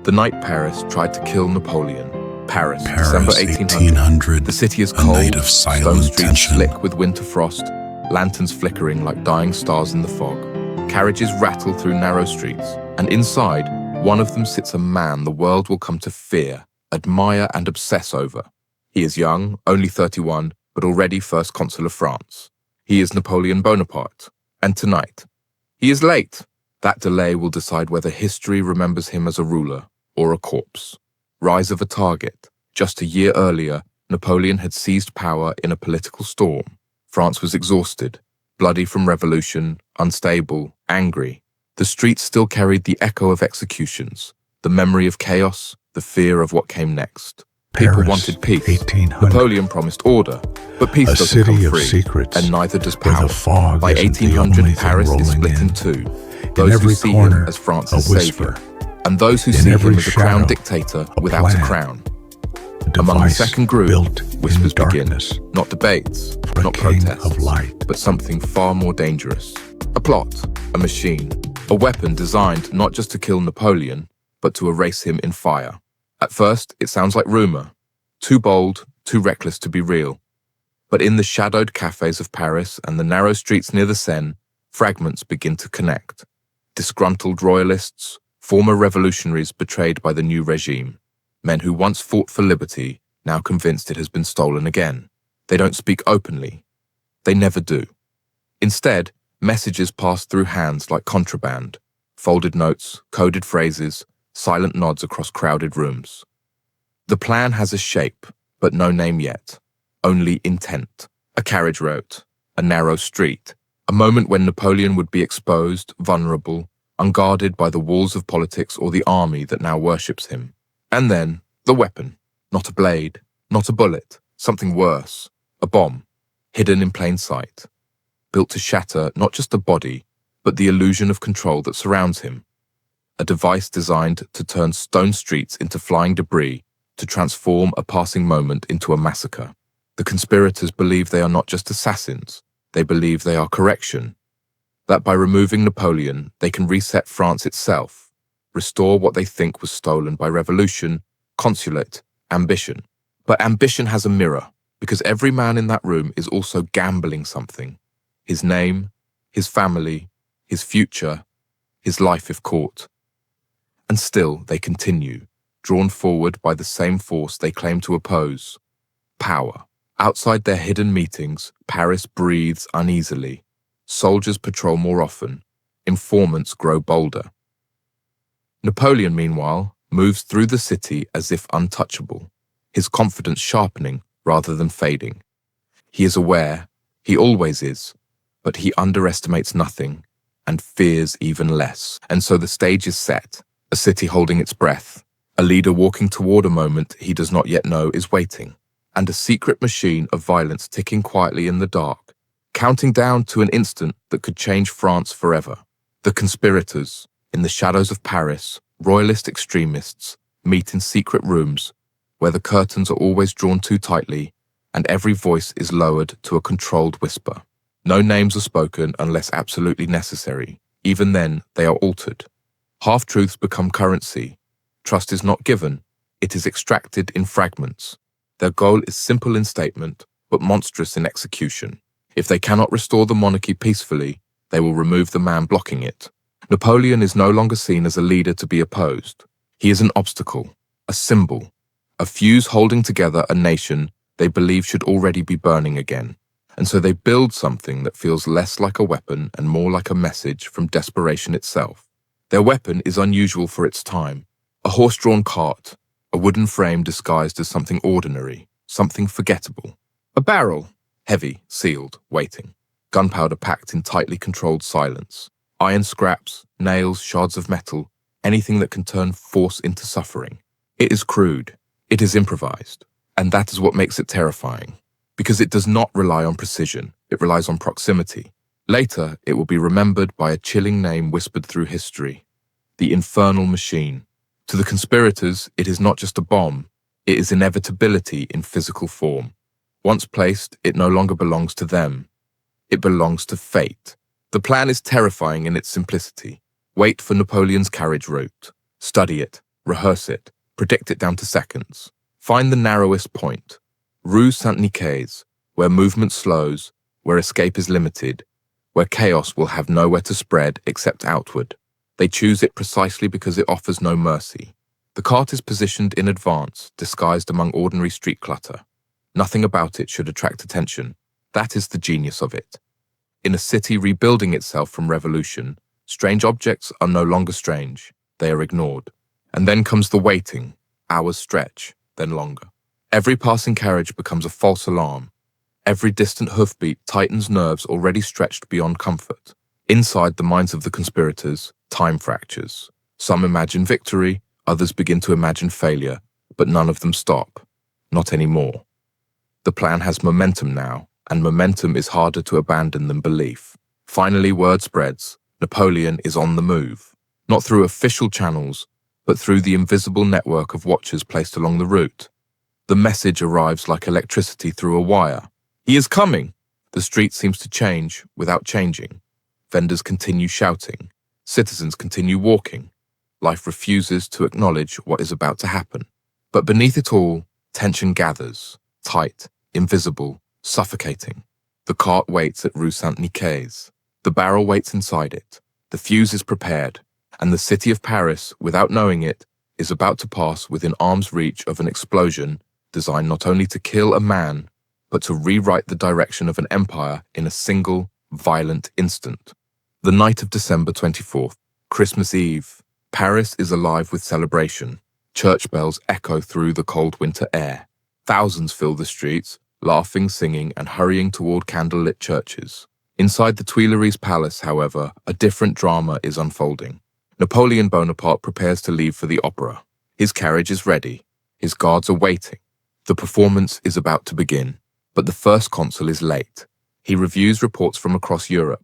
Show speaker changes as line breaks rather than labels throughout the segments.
The night Paris tried to kill Napoleon. Paris,
Paris,
December 1800. The city is cold,
night of
stone
silent
streets
tension.
slick with winter frost, lanterns flickering like dying stars in the fog. Carriages rattle through narrow streets, and inside, one of them sits a man the world will come to fear, admire and obsess over. He is young, only 31, but already First Consul of France. He is Napoleon Bonaparte. And tonight, he is late. That delay will decide whether history remembers him as a ruler or a corpse. Rise of a target. Just a year earlier, Napoleon had seized power in a political storm. France was exhausted, bloody from revolution, unstable, angry. The streets still carried the echo of executions, the memory of chaos, the fear of what came next. People wanted peace.
1800.
Napoleon promised order, but peace
A
doesn't come
city of
free,
secrets,
and neither does
where
power.
the fog
By
isn't the
1800,
only thing
Paris is
rolling
split in
in.
two.
In
Those who
every
see
corner,
him as France's
a whisper.
savior, and those who
In
see him
every
as a crown
shadow,
dictator
a
without a
plan.
crown.
A
Among the
device
second group,
built
whispers
in
begin.
darkness
Not debates,
for a
not
king
protests,
of light.
but something far more dangerous. A plot, a machine, a weapon designed not just to kill Napoleon, but to erase him in fire. At first, it sounds like rumor. Too bold, too reckless to be real. But in the shadowed cafes of Paris and the narrow streets near the Seine, fragments begin to connect. Disgruntled royalists, former revolutionaries betrayed by the new regime, men who once fought for liberty, now convinced it has been stolen again. They don't speak openly. They never do. Instead, messages pass through hands like contraband, folded notes, coded phrases, silent nods across crowded rooms. The plan has a shape, but no name yet. Only intent. A carriage route, a narrow street, a moment when Napoleon would be exposed, vulnerable, unguarded by the walls of politics or the army that now worships him. And then, the weapon. Not a blade, not a bullet, something worse. A bomb, hidden in plain sight. Built to shatter not just the body, but the illusion of control that surrounds him. A device designed to turn stone streets into flying debris, to transform a passing moment into a massacre. The conspirators believe they are not just assassins, they believe they are correction. That by removing Napoleon, they can reset France itself, restore what they think was stolen by revolution, consulate, ambition. But ambition has a mirror, because every man in that room is also gambling something. His name, his family, his future, his life if caught. And still they continue, drawn forward by the same force they claim to oppose. Power. Outside their hidden meetings, Paris breathes uneasily. Soldiers patrol more often. Informants grow bolder. Napoleon, meanwhile, moves through the city as if untouchable, his confidence sharpening rather than fading. He is aware, he always is, but he underestimates nothing and fears even less. And so the stage is set, a city holding its breath, a leader walking toward a moment he does not yet know is waiting, and a secret machine of violence ticking quietly in the dark, counting down to an instant that could change France forever. The conspirators, in the shadows of Paris, royalist extremists, meet in secret rooms where the curtains are always drawn too tightly and every voice is lowered to a controlled whisper. No names are spoken unless absolutely necessary. Even then, they are altered. Half-truths become currency. Trust is not given, it is extracted in fragments. Their goal is simple in statement, but monstrous in execution. If they cannot restore the monarchy peacefully, they will remove the man blocking it. Napoleon is no longer seen as a leader to be opposed. He is an obstacle, a symbol, a fuse holding together a nation they believe should already be burning again. And so they build something that feels less like a weapon and more like a message from desperation itself. Their weapon is unusual for its time. A horse-drawn cart, a wooden frame disguised as something ordinary, something forgettable. A barrel, heavy, sealed, waiting. Gunpowder packed in tightly controlled silence. Iron scraps, nails, shards of metal, anything that can turn force into suffering. It is crude. It is improvised. And that is what makes it terrifying. Because it does not rely on precision. It relies on proximity. Later, it will be remembered by a chilling name whispered through history. The Infernal Machine. To the conspirators, it is not just a bomb. It is inevitability in physical form. Once placed, it no longer belongs to them. It belongs to fate. The plan is terrifying in its simplicity. Wait for Napoleon's carriage route. Study it. rehearse it, predict it down to seconds. Find the narrowest point. Rue Saint-Nicaise, where movement slows, where escape is limited, where chaos will have nowhere to spread except outward. They choose it precisely because it offers no mercy. The cart is positioned in advance, disguised among ordinary street clutter. Nothing about it should attract attention. That is the genius of it. In a city rebuilding itself from revolution, strange objects are no longer strange. They are ignored. And then comes the waiting. Hours stretch, then longer. Every passing carriage becomes a false alarm. Every distant hoofbeat tightens nerves already stretched beyond comfort. Inside the minds of the conspirators, time fractures. Some imagine victory, others begin to imagine failure, but none of them stop. Not anymore. The plan has momentum now, and momentum is harder to abandon than belief. Finally, word spreads. Napoleon is on the move. Not through official channels, but through the invisible network of watchers placed along the route. The message arrives like electricity through a wire. He is coming! The street seems to change without changing. Vendors continue shouting. Citizens continue walking. Life refuses to acknowledge what is about to happen. But beneath it all, tension gathers. Tight, invisible, suffocating. The cart waits at Rue Saint-Nicaise. The barrel waits inside it. The fuse is prepared. And the city of Paris, without knowing it, is about to pass within arm's reach of an explosion designed not only to kill a man, but to rewrite the direction of an empire in a single, violent instant. The night of December 24th, Christmas Eve, Paris is alive with celebration. Church bells echo through the cold winter air. Thousands fill the streets, laughing, singing, and hurrying toward candlelit churches. Inside the Tuileries Palace, however, a different drama is unfolding. Napoleon Bonaparte prepares to leave for the opera. His carriage is ready. His guards are waiting. The performance is about to begin. But the first consul is late. He reviews reports from across Europe.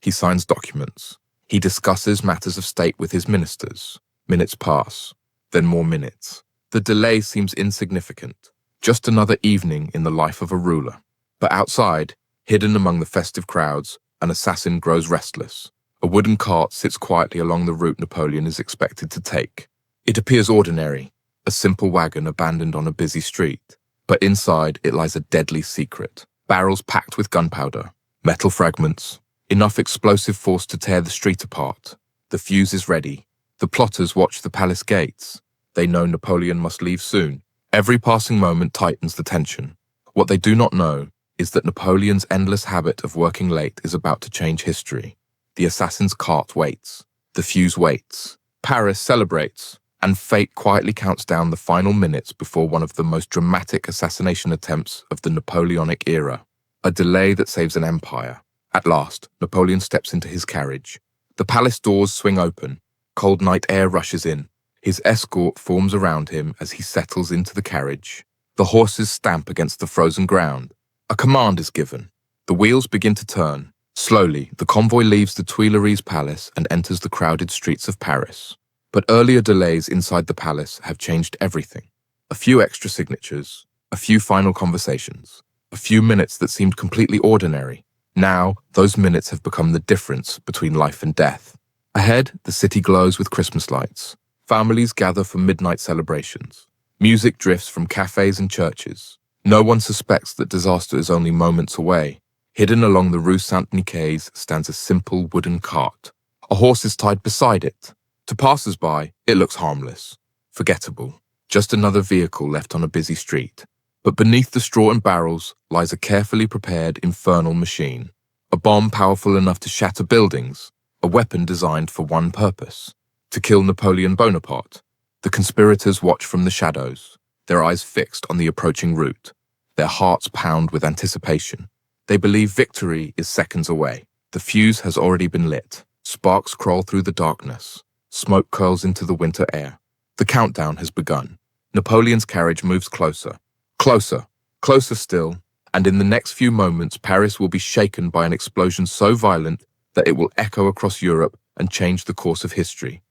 He signs documents. He discusses matters of state with his ministers. Minutes pass, then more minutes. The delay seems insignificant. Just another evening in the life of a ruler. But outside, hidden among the festive crowds, an assassin grows restless. A wooden cart sits quietly along the route Napoleon is expected to take. It appears ordinary, a simple wagon abandoned on a busy street. But inside, it lies a deadly secret. Barrels packed with gunpowder, metal fragments, enough explosive force to tear the street apart. The fuse is ready. The plotters watch the palace gates. They know Napoleon must leave soon. Every passing moment tightens the tension. What they do not know is that Napoleon's endless habit of working late is about to change history. The assassin's cart waits. The fuse waits. Paris celebrates. And fate quietly counts down the final minutes before one of the most dramatic assassination attempts of the Napoleonic era. A delay that saves an empire. At last, Napoleon steps into his carriage. The palace doors swing open. Cold night air rushes in. His escort forms around him as he settles into the carriage. The horses stamp against the frozen ground. A command is given. The wheels begin to turn. Slowly, the convoy leaves the Tuileries Palace and enters the crowded streets of Paris. But earlier delays inside the palace have changed everything. A few extra signatures, a few final conversations, a few minutes that seemed completely ordinary. Now, those minutes have become the difference between life and death. Ahead, the city glows with Christmas lights. Families gather for midnight celebrations. Music drifts from cafes and churches. No one suspects that disaster is only moments away. Hidden along the Rue Saint-Nicaise stands a simple wooden cart. A horse is tied beside it. To passers-by, it looks harmless, forgettable, just another vehicle left on a busy street. But beneath the straw and barrels lies a carefully prepared infernal machine, a bomb powerful enough to shatter buildings, a weapon designed for one purpose, to kill Napoleon Bonaparte. The conspirators watch from the shadows, their eyes fixed on the approaching route. Their hearts pound with anticipation. They believe victory is seconds away. The fuse has already been lit. Sparks crawl through the darkness. Smoke curls into the winter air. The countdown has begun. Napoleon's carriage moves closer. Closer. Closer still. And in the next few moments, Paris will be shaken by an explosion so violent that it will echo across Europe and change the course of history.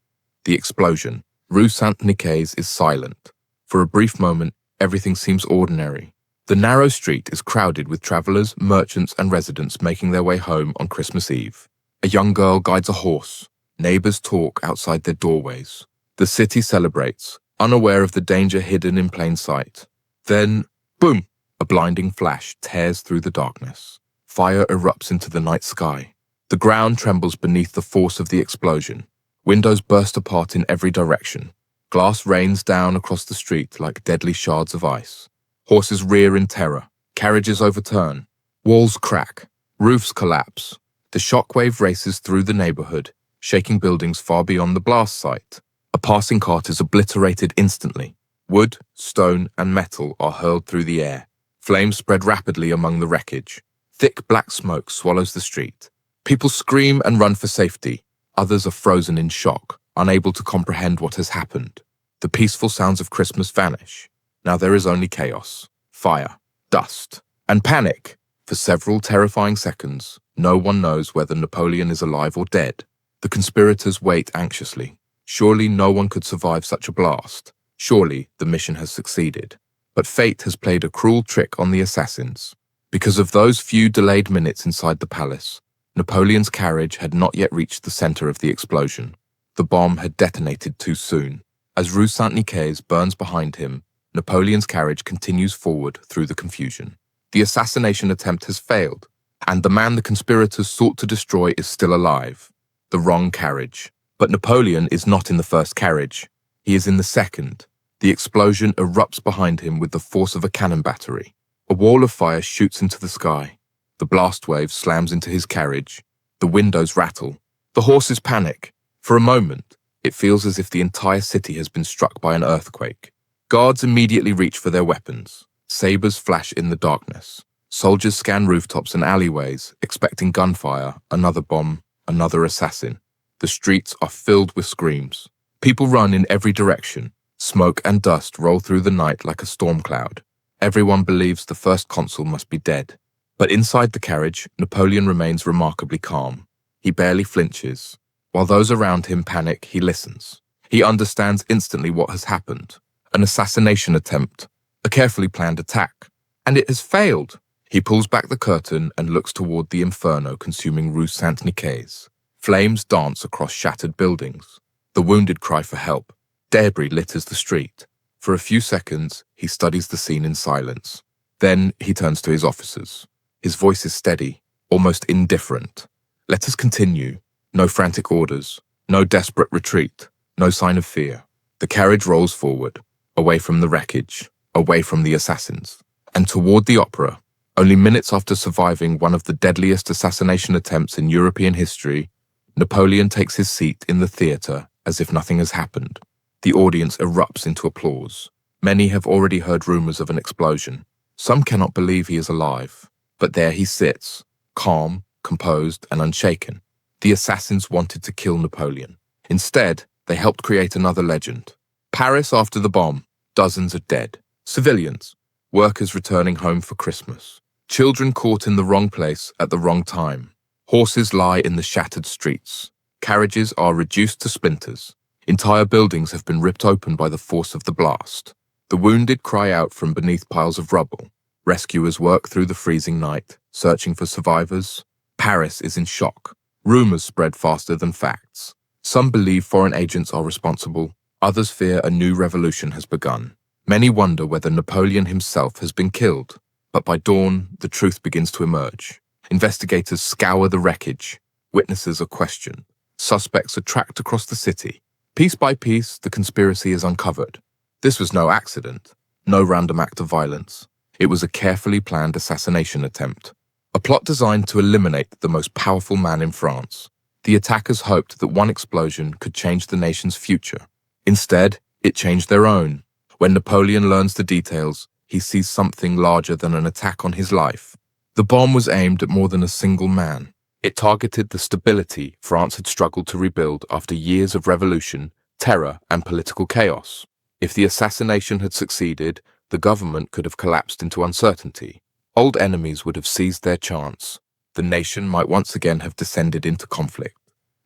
The explosion. Rue Saint-Nicaise is silent. For a brief moment, everything seems ordinary. The narrow street is crowded with travelers, merchants, and residents making their way home on Christmas Eve. A young girl guides a horse. Neighbors talk outside their doorways. The city celebrates. unaware of the danger hidden in plain sight. Then, boom! A blinding flash tears through the darkness. Fire erupts into the night sky. The ground trembles beneath the force of the explosion. Windows burst apart in every direction. Glass rains down across the street like deadly shards of ice. Horses rear in terror. Carriages overturn. Walls crack. Roofs collapse. The shockwave races through the neighborhood, shaking buildings far beyond the blast site. A passing cart is obliterated instantly. Wood, stone, and metal are hurled through the air. Flames spread rapidly among the wreckage. Thick black smoke swallows the street. People scream and run for safety. Others are frozen in shock, unable to comprehend what has happened. The peaceful sounds of Christmas vanish. Now there is only chaos, fire, dust, and panic. For several terrifying seconds, no one knows whether Napoleon is alive or dead. The conspirators wait anxiously. Surely no one could survive such a blast. Surely the mission has succeeded. But fate has played a cruel trick on the assassins. Because of those few delayed minutes inside the palace, Napoleon's carriage had not yet reached the center of the explosion. The bomb had detonated too soon. As Rue Saint-Nicaise burns behind him, Napoleon's carriage continues forward through the confusion. The assassination attempt has failed, and the man the conspirators sought to destroy is still alive. The wrong carriage. But Napoleon is not in the first carriage. He is in the second. The explosion erupts behind him with the force of a cannon battery. A wall of fire shoots into the sky. The blast wave slams into his carriage. The windows rattle. The horses panic. For a moment, it feels as if the entire city has been struck by an earthquake. Guards immediately reach for their weapons. Sabers flash in the darkness. Soldiers scan rooftops and alleyways, expecting gunfire, another bomb, another assassin. The streets are filled with screams. People run in every direction. Smoke and dust roll through the night like a storm cloud. Everyone believes the first consul must be dead. But inside the carriage, Napoleon remains remarkably calm. He barely flinches. While those around him panic, he listens. He understands instantly what has happened. An assassination attempt. A carefully planned attack. And it has failed. He pulls back the curtain and looks toward the inferno consuming Rue Saint-Nicaise. Flames dance across shattered buildings. The wounded cry for help. Debris litters the street. For a few seconds, he studies the scene in silence. Then he turns to his officers. His voice is steady, almost indifferent. Let us continue. No frantic orders. No desperate retreat. No sign of fear. The carriage rolls forward, away from the wreckage, away from the assassins, and toward the opera. Only minutes after surviving one of the deadliest assassination attempts in European history, Napoleon takes his seat in the theater as if nothing has happened. The audience erupts into applause. Many have already heard rumors of an explosion. Some cannot believe he is alive. But there he sits, calm, composed, and unshaken. The assassins wanted to kill Napoleon. Instead, they helped create another legend. Paris after the bomb. Dozens are dead. Civilians. Workers returning home for Christmas. Children caught in the wrong place at the wrong time. Horses lie in the shattered streets. Carriages are reduced to splinters. Entire buildings have been ripped open by the force of the blast. The wounded cry out from beneath piles of rubble. Rescuers work through the freezing night, searching for survivors. Paris is in shock. Rumors spread faster than facts. Some believe foreign agents are responsible. Others fear a new revolution has begun. Many wonder whether Napoleon himself has been killed. But by dawn, the truth begins to emerge. Investigators scour the wreckage. Witnesses are questioned. Suspects are tracked across the city. Piece by piece, the conspiracy is uncovered. This was no accident, no random act of violence. It was a carefully planned assassination attempt. A plot designed to eliminate the most powerful man in France. The attackers hoped that one explosion could change the nation's future. Instead, it changed their own. When Napoleon learns the details, he sees something larger than an attack on his life. The bomb was aimed at more than a single man. It targeted the stability France had struggled to rebuild after years of revolution, terror, and political chaos. If the assassination had succeeded, the government could have collapsed into uncertainty. Old enemies would have seized their chance. The nation might once again have descended into conflict.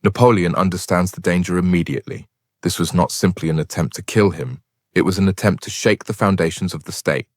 Napoleon understands the danger immediately. This was not simply an attempt to kill him. It was an attempt to shake the foundations of the state.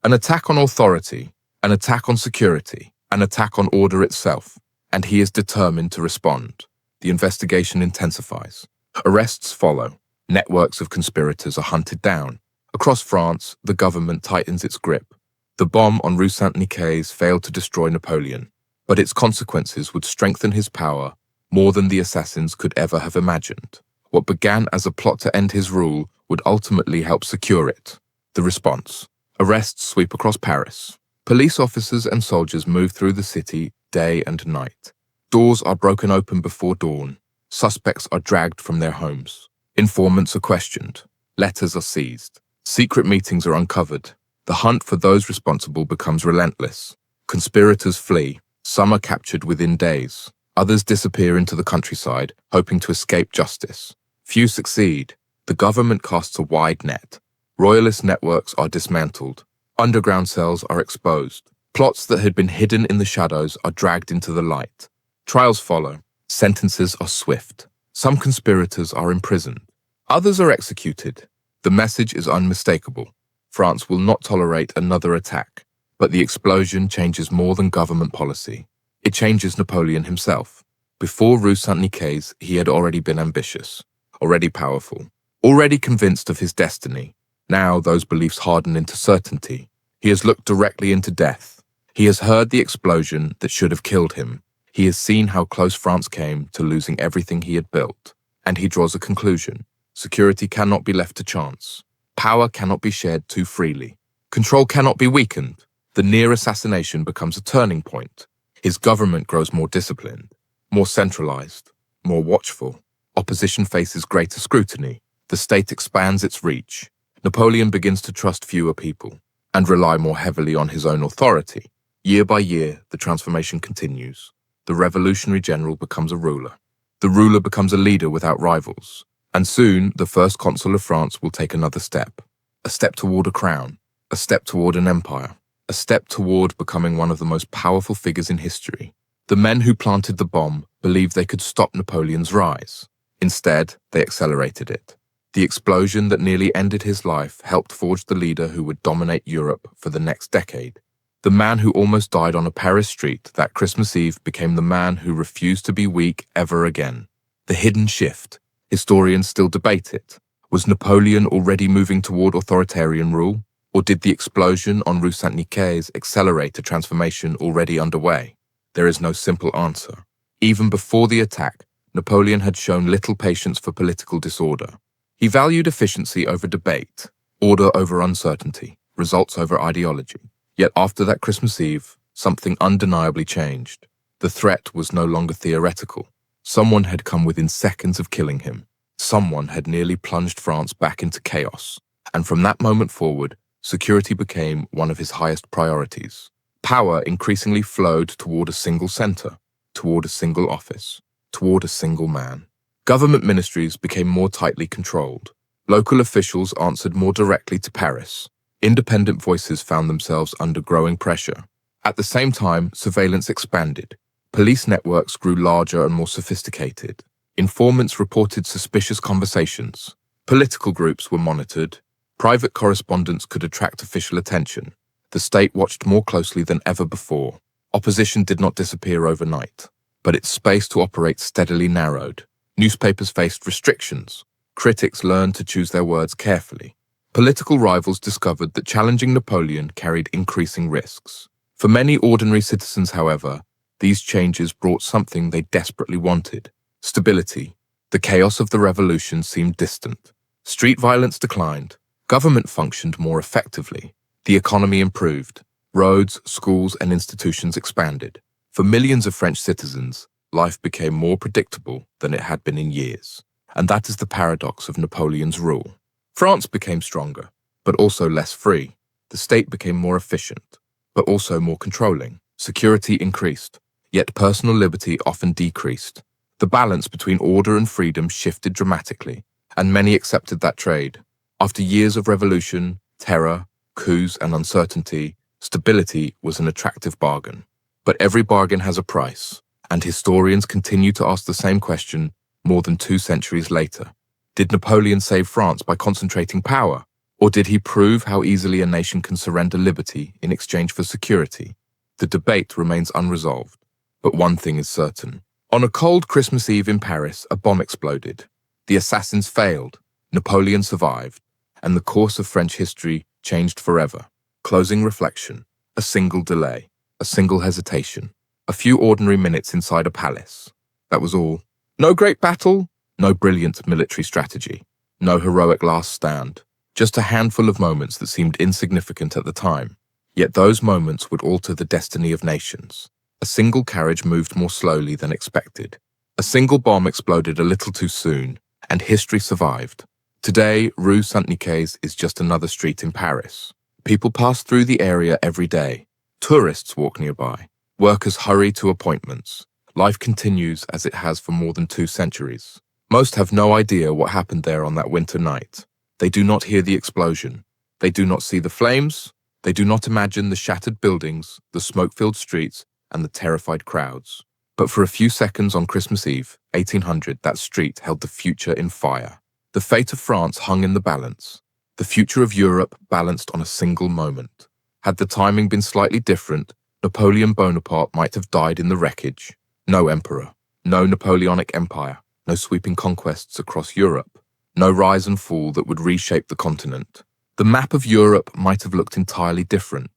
An attack on authority, an attack on security, an attack on order itself. And he is determined to respond. The investigation intensifies. Arrests follow. Networks of conspirators are hunted down. Across France, the government tightens its grip. The bomb on Rue Saint-Nicaise failed to destroy Napoleon, but its consequences would strengthen his power more than the assassins could ever have imagined. What began as a plot to end his rule would ultimately help secure it. The response: arrests sweep across Paris. Police officers and soldiers move through the city day and night. Doors are broken open before dawn. Suspects are dragged from their homes. Informants are questioned. Letters are seized. Secret meetings are uncovered. The hunt for those responsible becomes relentless. Conspirators flee. Some are captured within days. Others disappear into the countryside, hoping to escape justice. Few succeed. The government casts a wide net. Royalist networks are dismantled. Underground cells are exposed. Plots that had been hidden in the shadows are dragged into the light. Trials follow. Sentences are swift. Some conspirators are imprisoned. Others are executed. The message is unmistakable. France will not tolerate another attack. But the explosion changes more than government policy. It changes Napoleon himself. Before Rue Saint-Nicaise, he had already been ambitious, already powerful, already convinced of his destiny. Now those beliefs harden into certainty. He has looked directly into death. He has heard the explosion that should have killed him. He has seen how close France came to losing everything he had built. And he draws a conclusion. Security cannot be left to chance. Power cannot be shared too freely. Control cannot be weakened. The near assassination becomes a turning point. His government grows more disciplined, more centralized, more watchful. Opposition faces greater scrutiny. The state expands its reach. Napoleon begins to trust fewer people and rely more heavily on his own authority. Year by year, the transformation continues. The revolutionary general becomes a ruler. The ruler becomes a leader without rivals. And soon, the first consul of France will take another step. A step toward a crown. A step toward an empire. A step toward becoming one of the most powerful figures in history. The men who planted the bomb believed they could stop Napoleon's rise. Instead, they accelerated it. The explosion that nearly ended his life helped forge the leader who would dominate Europe for the next decade. The man who almost died on a Paris street that Christmas Eve became the man who refused to be weak ever again. The hidden shift. Historians still debate it. Was Napoleon already moving toward authoritarian rule? Or did the explosion on Rue Saint-Nicaise accelerate a transformation already underway? There is no simple answer. Even before the attack, Napoleon had shown little patience for political disorder. He valued efficiency over debate, order over uncertainty, results over ideology. Yet after that Christmas Eve, something undeniably changed. The threat was no longer theoretical. Someone had come within seconds of killing him. Someone had nearly plunged France back into chaos. And from that moment forward, security became one of his highest priorities. Power increasingly flowed toward a single center, toward a single office, toward a single man. Government ministries became more tightly controlled. Local officials answered more directly to Paris. Independent voices found themselves under growing pressure. At the same time, surveillance expanded. Police networks grew larger and more sophisticated. Informants reported suspicious conversations. Political groups were monitored. Private correspondence could attract official attention. The state watched more closely than ever before. Opposition did not disappear overnight, but its space to operate steadily narrowed. Newspapers faced restrictions. Critics learned to choose their words carefully. Political rivals discovered that challenging Napoleon carried increasing risks. For many ordinary citizens, however, these changes brought something they desperately wanted: stability. The chaos of the revolution seemed distant. Street violence declined. Government functioned more effectively. The economy improved. Roads, schools, and institutions expanded. For millions of French citizens, life became more predictable than it had been in years. And that is the paradox of Napoleon's rule. France became stronger, but also less free. The state became more efficient, but also more controlling. Security increased, yet personal liberty often decreased. The balance between order and freedom shifted dramatically, and many accepted that trade. After years of revolution, terror, coups, and uncertainty, stability was an attractive bargain. But every bargain has a price, and historians continue to ask the same question more than 2 centuries later. Did Napoleon save France by concentrating power? Or did he prove how easily a nation can surrender liberty in exchange for security? The debate remains unresolved, but one thing is certain. On a cold Christmas Eve in Paris, a bomb exploded. The assassins failed, Napoleon survived, and the course of French history changed forever. Closing reflection, a single delay, a single hesitation, a few ordinary minutes inside a palace. That was all. No great battle, no brilliant military strategy, no heroic last stand, just a handful of moments that seemed insignificant at the time. Yet those moments would alter the destiny of nations. A single carriage moved more slowly than expected. A single bomb exploded a little too soon, and history survived. Today, Rue Saint-Nicaise is just another street in Paris. People pass through the area every day. Tourists walk nearby. Workers hurry to appointments. Life continues as it has for more than 2 centuries. Most have no idea what happened there on that winter night. They do not hear the explosion. They do not see the flames. They do not imagine the shattered buildings, the smoke-filled streets, and the terrified crowds. But for a few seconds on Christmas Eve, 1800, that street held the future in fire. The fate of France hung in the balance. The future of Europe balanced on a single moment. Had the timing been slightly different, Napoleon Bonaparte might have died in the wreckage. No emperor, no Napoleonic empire, no sweeping conquests across Europe, no rise and fall that would reshape the continent. The map of Europe might have looked entirely different.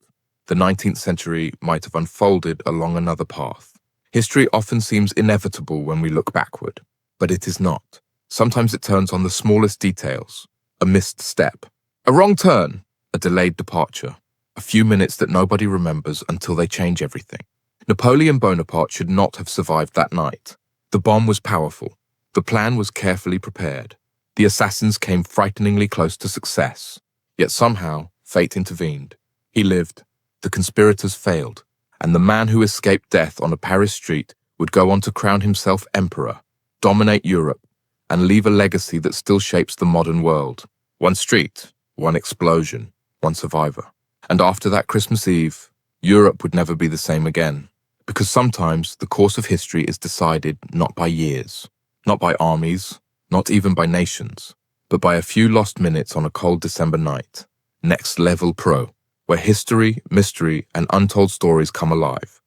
The 19th century might have unfolded along another path. History often seems inevitable when we look backward, but it is not. Sometimes it turns on the smallest details. A missed step, a wrong turn, a delayed departure, a few minutes that nobody remembers until they change everything. Napoleon Bonaparte should not have survived that night. The bomb was powerful. The plan was carefully prepared. The assassins came frighteningly close to success. Yet somehow, fate intervened. He lived. The conspirators failed. And the man who escaped death on a Paris street would go on to crown himself emperor, dominate Europe, and leave a legacy that still shapes the modern world. One street, one explosion, one survivor. And after that Christmas Eve, Europe would never be the same again. Because sometimes the course of history is decided not by years, not by armies, not even by nations, but by a few lost minutes on a cold December night. Next Level Pro, where history, mystery, and untold stories come alive.